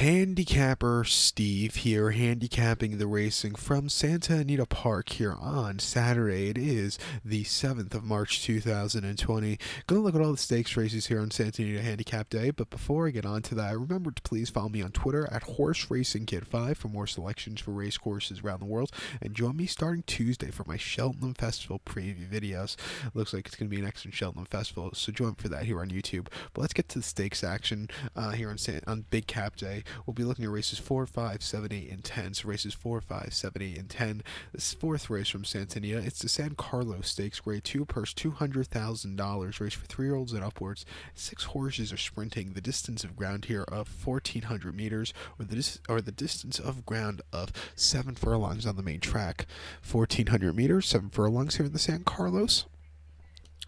Handicapper Steve here, handicapping the racing from Santa Anita Park here on Saturday. It is the 7th of March 2020. Gonna look at all the stakes races here on Santa Anita Handicap Day, but before I get on to that, remember to please follow me on Twitter at HorseRacingKid5 for more selections for race courses around the world, and join me starting Tuesday for my Cheltenham Festival preview videos. Looks like it's gonna be an excellent Cheltenham Festival, so join me for that here on YouTube. But let's get to the stakes action here on Big Cap Day. We'll be looking at races 4, 5, 7, 8, and 10. So races 4, 5, 7, 8, and 10. This fourth race from Santa Anita, it's the San Carlos Stakes, Grade 2, purse $200,000, race for 3-year-olds and upwards. 6 horses are sprinting the distance of ground here of 1,400 meters, or the distance of ground of 7 furlongs on the main track. 1,400 meters, 7 furlongs here in the San Carlos.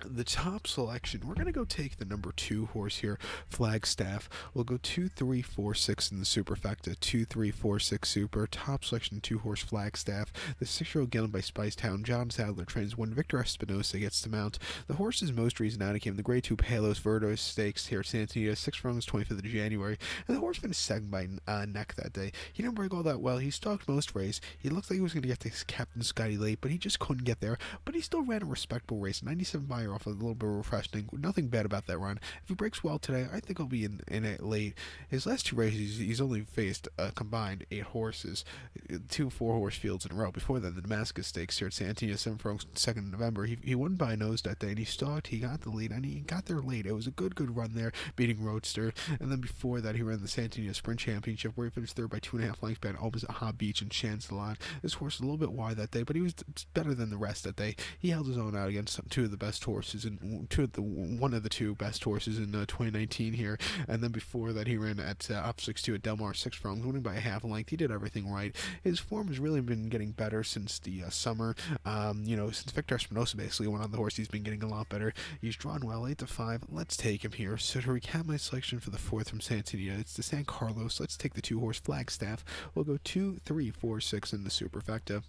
The top selection, we're going to go take the number 2 horse here, Flagstaff. We'll go 2, 3, 4, 6 in the superfecta. 2, 3, 4, 6 super. Top selection, 2 horse Flagstaff. The 6-year-old gelded by Spicetown. John Sadler trains 1. Victor Espinosa gets to mount. The horse's most recent outing came the Grade 2 Palos Verdes Stakes here at Santa Anita, 6 furlongs, 25th of January. And the horse finished second by neck that day. He didn't break all that well. He stalked most race. He looked like he was going to get to Captain Scotty late, but he just couldn't get there. But he still ran a respectable race. 97 by off a little bit refreshing. Nothing bad about that run. If he breaks well today, I think he'll be in it late. His last 2 races, he's only faced a combined 8 horses, 2 4-horse fields in a row. Before that, the Damascus Stakes here at Santa Anita, 7 furlongs, 2nd of November. He won by a nose that day, and he stalked. He got the lead, and he got there late. It was a good run there, beating Roadster. And then before that, he ran the Santa Anita Sprint Championship, where he finished third by 2.5 lengths behind opposite Hob Beach and Chancelot. This horse was a little bit wide that day, but he was better than the rest that day. He held his own out against 2 of the best horses, and one of the 2 best horses in 2019 here. And then before that, he ran at up 6-2 at Del Mar, 6 furlongs, winning by a half a length. He did everything right. His form has really been getting better since the summer. Since Victor Espinosa basically went on the horse, he's been getting a lot better. He's drawn well, 8-5. Let's take him here. So to recap my selection for the 4th from Santa Anita, it's the San Carlos. Let's take the 2 horse Flagstaff. We'll go 2, 3, 4, 6 in the superfecta.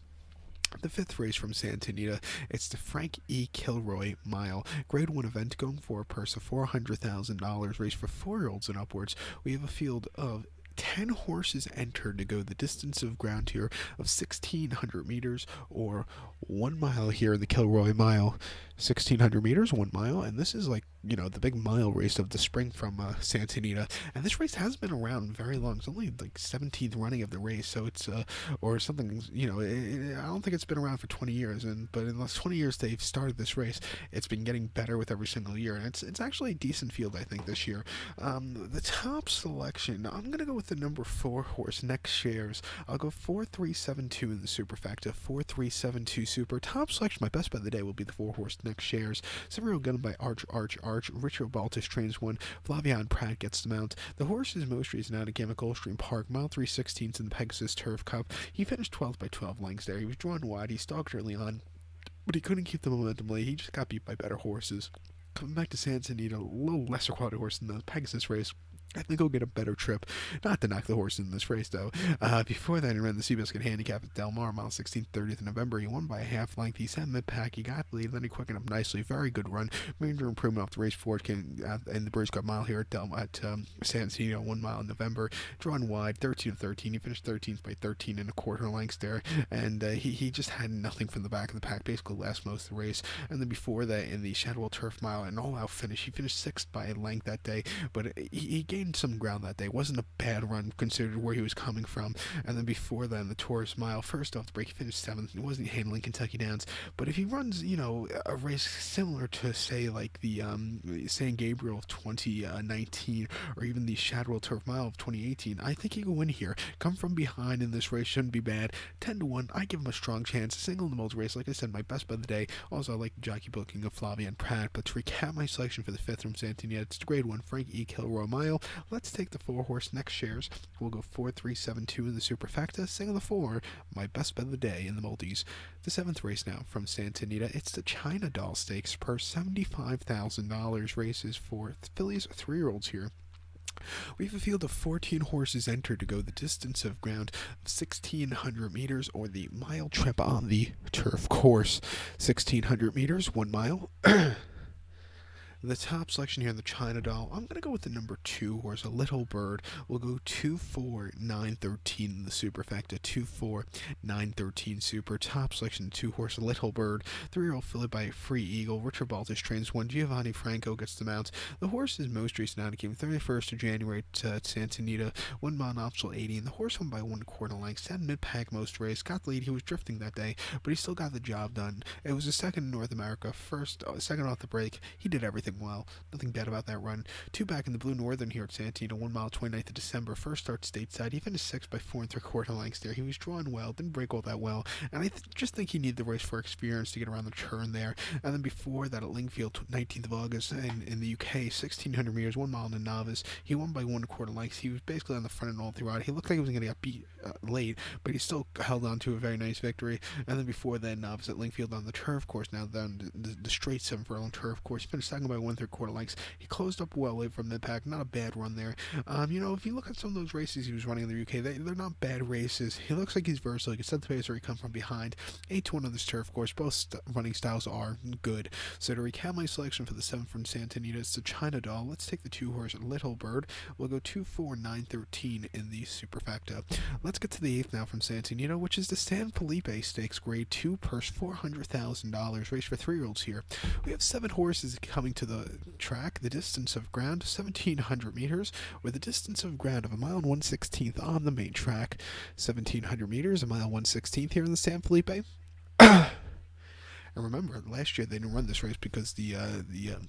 The 5th race from Santa Anita, it's the Frank E. Kilroe Mile. Grade 1 event going for a purse of $400,000, race for 4-year-olds and upwards. We have a field of 10 horses entered to go the distance of ground here of 1,600 meters, or 1 mile here in the Kilroe Mile. 1,600 meters, 1 mile, and this is like, the big mile race of the spring from Santa Anita. And this race has been around very long. It's only like 17th running of the race, so it's or something. I don't think it's been around for 20 years. But in the last 20 years they've started this race, it's been getting better with every single year, and it's actually a decent field, I think, this year. The top selection, I'm gonna go with the number 4 horse, Next Shares. I'll go 4, 3, 7, 2 in the superfecta. 4, 3, 7, 2 super. Top selection, my best bet of the day will be the 4 horse Next Shares. 7-year-old gelded by Arch. Richard Baltus trains 1. Flavian Pratt gets the mount. The horse's most recent outing came at Gulfstream Park, mile 3/16 in the Pegasus Turf Cup. He finished 12th by 12 lengths there. He was drawn wide. He stalked early on, but he couldn't keep the momentum late. He just got beat by better horses. Coming back to Santa Anita, a little lesser quality horse in the Pegasus race. I think he'll get a better trip. Not to knock the horse in this race, though. Before that, he ran the Seabiscuit Handicap at Del Mar, mile 16, 30th of November. He won by a half length. He sat mid-pack. He got the lead. Then he quickened up nicely. Very good run. Major improvement off the race forward came in the British Cup mile here at San Antonio, 1 mile in November. Drawn wide, 13 of 13. He finished 13th by 13 and a quarter lengths there. And he just had nothing from the back of the pack, basically last most of the race. And then before that, in the Shadwell Turf Mile, an all-out finish. He finished 6th by a length that day, but he gained some ground that day. It wasn't a bad run considered where he was coming from. And then before that, in the Taurus Mile, first off the break, he finished 7th. He wasn't handling Kentucky Downs, but if he runs, a race similar to, say, like the San Gabriel of 2019, or even the Shadwell Turf Mile of 2018, I think he can win here. Come from behind in this race shouldn't be bad. 10-1, I give him a strong chance. A single in the multi race, like I said, my best bet of the day. Also, I like the jockey booking of Flavian Pratt. But to recap my selection for the 5th from Santa Anita, it's the Grade 1 Frank E. Kilroe Mile. Let's take the 4 horse Next Shares. We'll go 4, 3, 7, 2 in the superfecta. Single the 4, my best bet of the day in the multis. The 7th race now from Santa Anita, it's the China Doll Stakes, per $75,000, races for fillies, 3-year-olds here. We have a field of 14 horses entered to go the distance of ground of 1,600 meters, or the mile trip on the turf course. 1,600 meters, 1 mile. The top selection here in the China Doll, I'm going to go with the number 2 horse, a Little Bird. We'll go 2-4-9-13 in the superfecta. 2-4-9-13 super. Top selection, 2 horse, a Little Bird. 3-year-old filly by Free Eagle. Richard Baltus trains 1. Giovanni Franco gets the mount. The horse is most recent out. It came 31st of January at Santa Anita. 1 mile optional 80. And the horse won by 1/4 length. Sat mid-pack most race. Got the lead. He was drifting that day, but he still got the job done. It was his second in North America. Second off the break. He did everything well. Nothing bad about that run. 2 back in the Blue Northern here at Santa Anita, 1 mile 29th of December. First start stateside. He finished 6th by 4 3/4 lengths there. He was drawn well, didn't break all that well, and I just think he needed the race for experience to get around the turn there. And then before that at Lingfield, 19th of August in the UK, 1600 meters, 1 mile in the novice. He won by 1/4 lengths. He was basically on the front and all throughout. He looked like he was going to get beat late, but he still held on to a very nice victory. And then before that, novice at Lingfield on the turf course, now down the straight 7 furlong turf course. He finished second by 1 3/4 lengths. He closed up well late from mid-pack. Not a bad run there. If you look at some of those races he was running in the UK, they're not bad races. He looks like he's versatile. He can set the pace or he come from behind. 8-1 on this turf course. Both running styles are good. So to recap my selection for the 7 from Santa Anita, it's the China Doll. Let's take the 2 horse Little Bird. We'll go 2-4-9-13 in the superfecta. Let's get to the 8th now from Santa Anita, which is the San Felipe Stakes Grade 2 purse, $400,000. Race for 3-year-olds here. We have 7 horses coming to the track. The distance of ground, 1,700 meters, with a distance of ground of 1 mile and 1/16 on the main track. 1,700 meters, 1 mile 1/16 here in the San Felipe. And remember, last year they didn't run this race because the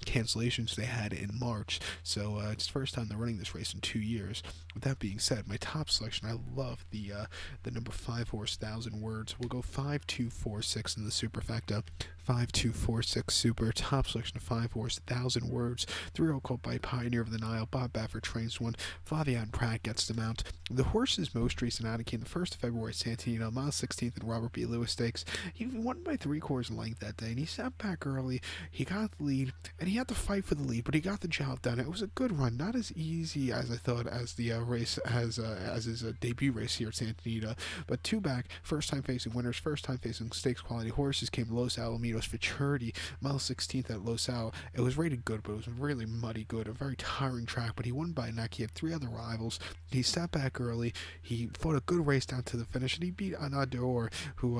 cancellations they had in March. So it's the first time they're running this race in 2 years. With that being said, my top selection, I love the number 5 horse, 1,000 words. We'll go 5-2-4-6 in the superfecta. 5-2-4-6 super. Top selection of 5 horse, 1,000 words. 3-year-old called by Pioneer of the Nile. Bob Baffert trains 1. Flavian Pratt gets the mount. The horse's most recent outing came the 1st of February at Santa Anita, mile 16th in Robert B. Lewis Stakes. He won by 3/4 length that day, and he sat back early. He got the lead, and he had to fight for the lead, but he got the job done. It was a good run, not as easy as I thought as the race as his debut race here at Santa Anita, but 2 back, first time facing winners, first time facing stakes quality horses came Los Alamitos Futurity, mile 16th at Los Al. It was rated good, but it was really muddy good, a very tiring track, but he won by a neck. He had 3 other rivals. He sat back early. He fought a good race down to the finish, and he beat Anador, who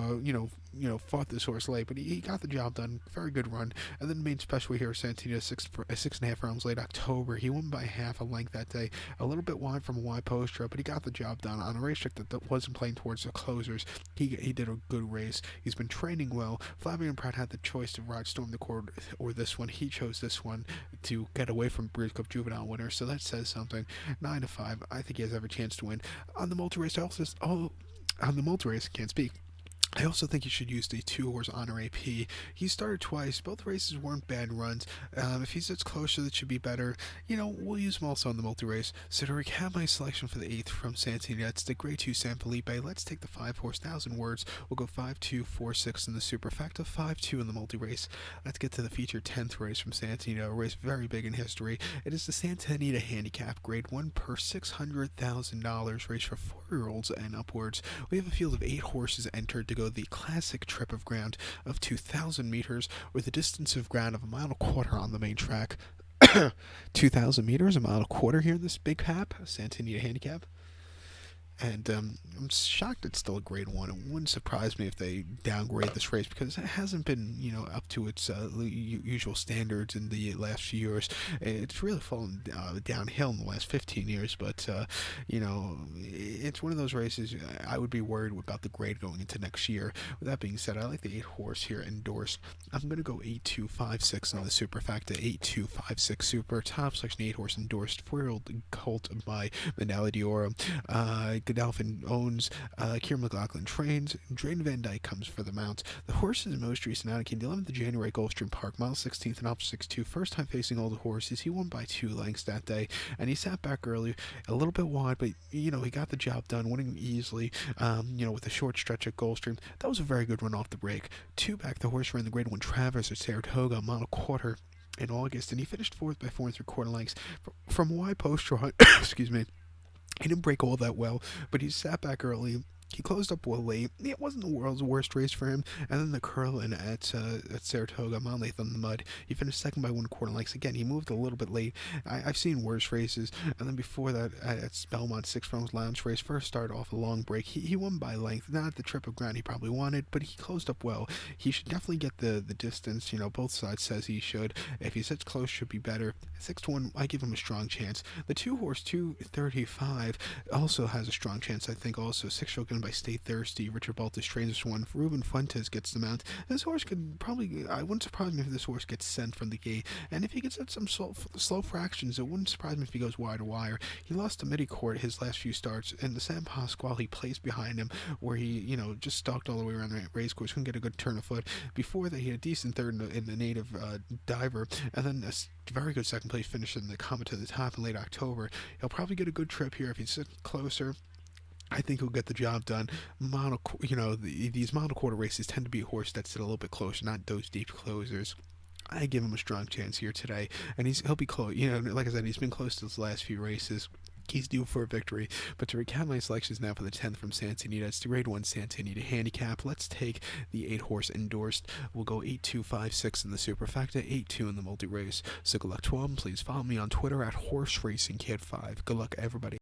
fought this horse late, but he got the job done. Very good run. And then the main special here, Santino, 6.5 rounds late October. He won by half a length that day. A little bit wide from a wide post road, but he got the job done on a racetrack that wasn't playing towards the closers. He did a good race. He's been training well. Flavian Pratt had the choice to ride Storm the Court or this one. He chose this one to get away from Breeders' Cup Juvenile winner, so that says something. 9-5. I think he has every chance to win. On the multi-race, can't speak. I also think you should use the 2 horse Honor AP. He started twice. Both races weren't bad runs. If he sits closer, that should be better. We'll use him also on the multi-race. So to recap my selection for the 8th from Santa Anita, it's the Grade 2 San Felipe. Let's take the 5 horse, 1,000 words. We'll go 5-2-4-6 in the superfecta, 5-2 in the multi-race. Let's get to the featured 10th race from Santa Anita, a race very big in history. It is the Santa Anita Handicap, Grade 1 per $600,000 race for 4-year-olds and upwards. We have a field of 8 horses entered to go the classic trip of ground of 2,000 meters with a distance of ground of 1.25 miles on the main track. 2,000 meters, 1.25 miles here in this big hap, Santa Anita Handicap. And I'm shocked it's still a Grade 1. It wouldn't surprise me if they downgrade this race because it hasn't been, up to its usual standards in the last few years. It's really fallen downhill in the last 15 years, but, it's one of those races I would be worried about the grade going into next year. With that being said, I like the 8 horse here endorsed. I'm going to go 8-2-5-6 on the superfecta, 8-2-5-6 super. Top selection 8 horse endorsed. 4-year-old colt by Manali Diora. Godolphin owns, Kieran McLaughlin trains, Drayden Van Dyke comes for the mount. The horse's most recent outing came the 11th of January at Gulfstream Park, mile 16th and up 6-2. First time facing all the horses. He won by 2 lengths that day, and he sat back early, a little bit wide, but he got the job done, winning easily. With a short stretch at Gulfstream. That was a very good run off the break. 2 back, the horse ran the Grade 1 Travers at Saratoga, 1.25 miles in August, and he finished 4th by 4 3/4 lengths from a wide post road. Excuse me. He didn't break all that well, but he sat back early. He closed up well late. It wasn't the world's worst race for him. And then the curl-in at Saratoga, Monmouth on the mud. He finished second by 1/4 lengths. Again, he moved a little bit late. I've seen worse races. And then before that, at Belmont, Six Flags Lounge race, first started off a long break. He won by length. Not the trip of ground he probably wanted, but he closed up well. He should definitely get the distance. Both sides says he should. If he sits close, should be better. 6-1, I give him a strong chance. The 2-horse 235 also has a strong chance, I think. Also, 6-stroke by Stay Thirsty. Richard Baltus trains this one. Ruben Fuentes gets the mount. This horse could probably, I wouldn't surprise me if this horse gets sent from the gate. And if he gets at some slow fractions, it wouldn't surprise me if he goes wire to wire. He lost to Midi-Court his last few starts, and the San Pasquale he placed behind him, where he, just stalked all the way around the race course, couldn't get a good turn of foot. Before that, he had a decent third in the native diver, and then a very good second place finish in the Comet to the Top in late October. He'll probably get a good trip here if he sits closer. I think he'll get the job done. These monoquarter races tend to be a horse that sit a little bit closer, not those deep closers. I give him a strong chance here today, and he'll be close. Like I said, he's been close to his last few races. He's due for a victory. But to recap my selections now for the 10th from Santa Anita, it's the Grade 1 Santa Anita Handicap. Let's take the 8-horse endorsed. We'll go 8, 2, 5, 6 in the superfecta, 8, 2 in the multi-race. So good luck to him. Please follow me on Twitter at HorseRacingKid5. Good luck, everybody.